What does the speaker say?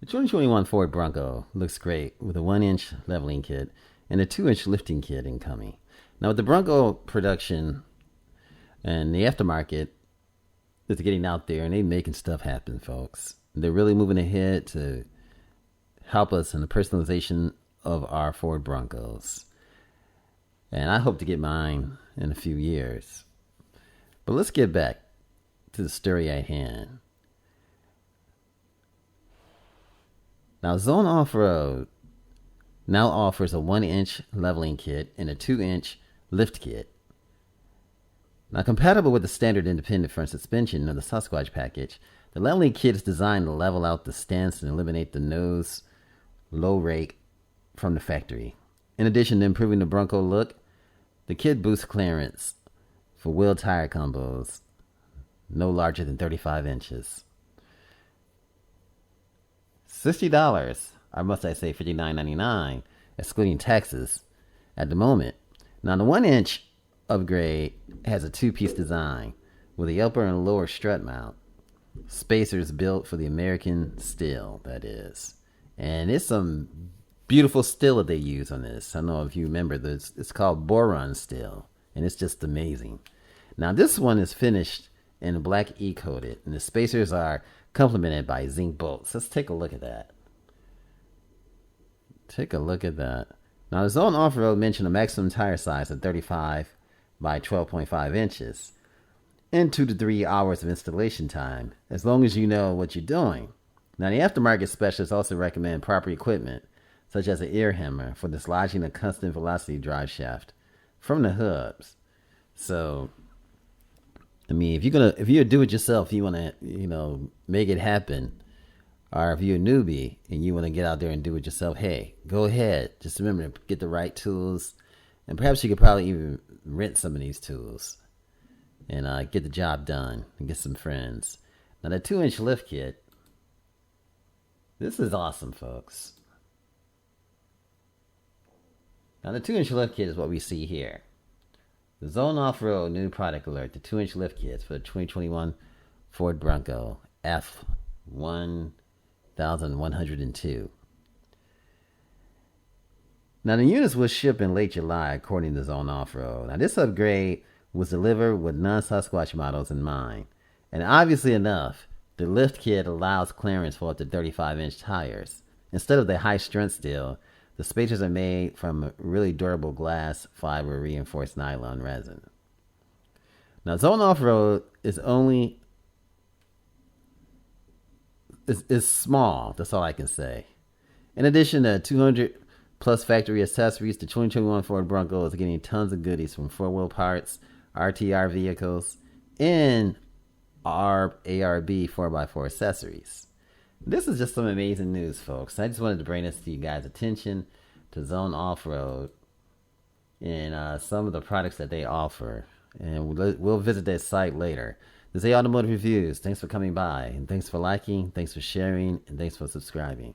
The 2021 Ford Bronco looks great with a 1-inch leveling kit and a 2-inch lifting kit incoming. Now, with the Bronco production and the aftermarket is getting out there and they making stuff happen, folks. They're really moving ahead to help us in the personalization of our Ford Broncos. And I hope to get mine in a few years. But let's get back to the story at hand. Now, Zone Off-Road now offers a 1-inch leveling kit and a 2-inch lift kit. Now, compatible with the standard independent front suspension of the Sasquatch package, the leveling kit is designed to level out the stance and eliminate the nose low rake from the factory. In addition to improving the Bronco look, the kit boosts clearance for wheel tire combos no larger than 35 inches. $60, or must I say $59.99, excluding taxes at the moment. Now, the 1-inch upgrade has a 2-piece design with the upper and lower strut mount. Spacers built for the American steel, that is. And it's some beautiful steel that they use on this. I don't know if you remember this. It's called boron steel, and it's just amazing. Now, this one is finished in black E-coated, and the spacers are complemented by zinc bolts. Let's take a look at that. Take a look at that. Now, the Zone Off-Road mentioned a maximum tire size of 35 by 12.5 inches and 2 to 3 hours of installation time, as long as you know what you're doing. Now, the aftermarket specialists also recommend proper equipment, such as an air hammer for dislodging a constant velocity drive shaft from the hubs. So, I mean, if you're do it yourself, you want to, make it happen, or if you're a newbie and you want to get out there and do it yourself, hey, go ahead. Just remember to get the right tools, and perhaps you could probably even rent some of these tools and get the job done and get some friends. Now, the 2-inch lift kit, this is awesome, folks. Now, the 2-inch lift kit is what we see here. The Zone Off-Road new product alert, the 2-inch lift kits for the 2021 Ford Bronco F1102. Now, the units will ship in late July, according to Zone Off-Road. Now, this upgrade was delivered with non-Sasquatch models in mind. And obviously enough, the lift kit allows clearance for up to 35-inch tires. Instead of the high-strength steel, the spacers are made from really durable glass fiber reinforced nylon resin. Now, Zone Off-Road is small. That's all I can say. In addition to 200 plus factory accessories, the 2021 Ford Bronco is getting tons of goodies from 4-wheel parts, RTR vehicles, and ARB 4x4 accessories. This is just some amazing news, folks. I just wanted to bring this to you guys' attention, to Zone Off-Road and some of the products that they offer. And we'll visit their site later. This is Automotive Reviews. Thanks for coming by, and thanks for liking, thanks for sharing, and thanks for subscribing.